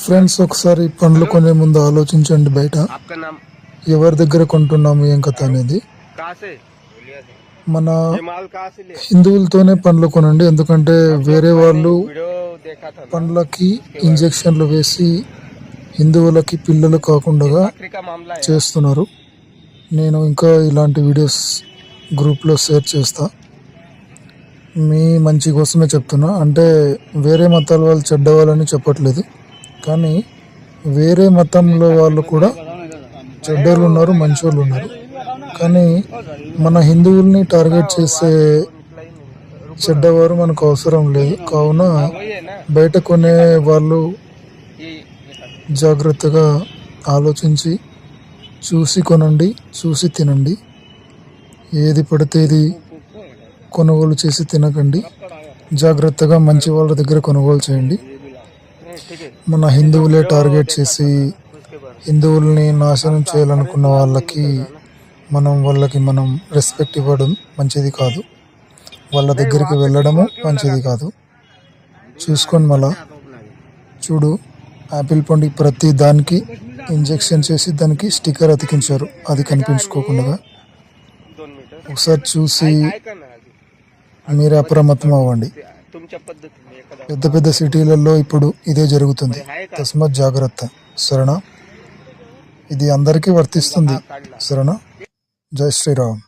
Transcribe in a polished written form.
Friends, ఒకసారి పండ్లు కొనే ముందు ఆలోచించండి. బయట ఎవరి దగ్గర కొంటున్నాము, ఏం కథ అనేది. మన హిందువులతోనే పండ్లు కొనండి. ఎందుకంటే వేరే వాళ్ళు పండ్లకి ఇంజెక్షన్లు వేసి హిందువులకి పిల్లలు కాకుండా చేస్తున్నారు. నేను ఇంకా ఇలాంటి వీడియోస్ గ్రూప్లో షేర్ చేస్తా. మీ మంచి కోసమే చెప్తున్నా. అంటే వేరే మతాల వాళ్ళు చెడ్డవాళ్ళని చెప్పట్లేదు, కానీ వేరే మతంలో వాళ్ళు కూడా చెడ్డోళ్ళు ఉన్నారు, మంచోళ్ళు ఉన్నారు. కానీ మన హిందువుల్ని టార్గెట్ చేసే చెడ్డవారు మనకు అవసరం లేదు. కావున బయట కొనే వాళ్ళు జాగ్రత్తగా ఆలోచించి చూసి కొనండి, చూసి తినండి. ఏది పడితే ఇది కొనుగోలు చేసి తినకండి. జాగ్రత్తగా మంచి వాళ్ళ దగ్గర కొనుగోలు చేయండి. మన హిందువులే టార్గెట్ చేసి హిందువుల్ని నాశనం చేయాలనుకున్న వాళ్ళకి మనం రెస్పెక్ట్ ఇవ్వడం మంచిది కాదు. వాళ్ళ దగ్గరికి వెళ్ళడము మంచిది కాదు. చూసుకొని మళ్ళా చూడు, యాపిల్ పండు ప్రతి దానికి ఇంజెక్షన్ చేసి దానికి స్టిక్కర్ అతికించారు, అది కనిపించుకోకుండా. ఒకసారి చూసి మీరే అప్రమత్తం అవ్వండి. పెద్ద పెద్ద సిటీలలో ఇప్పుడు ఇదే జరుగుతుంది. తస్మాత్ జాగ్రత్త. సరేనా? ఇది అందరికీ వర్తిస్తుంది. సరేనా? జై శ్రీరామ్.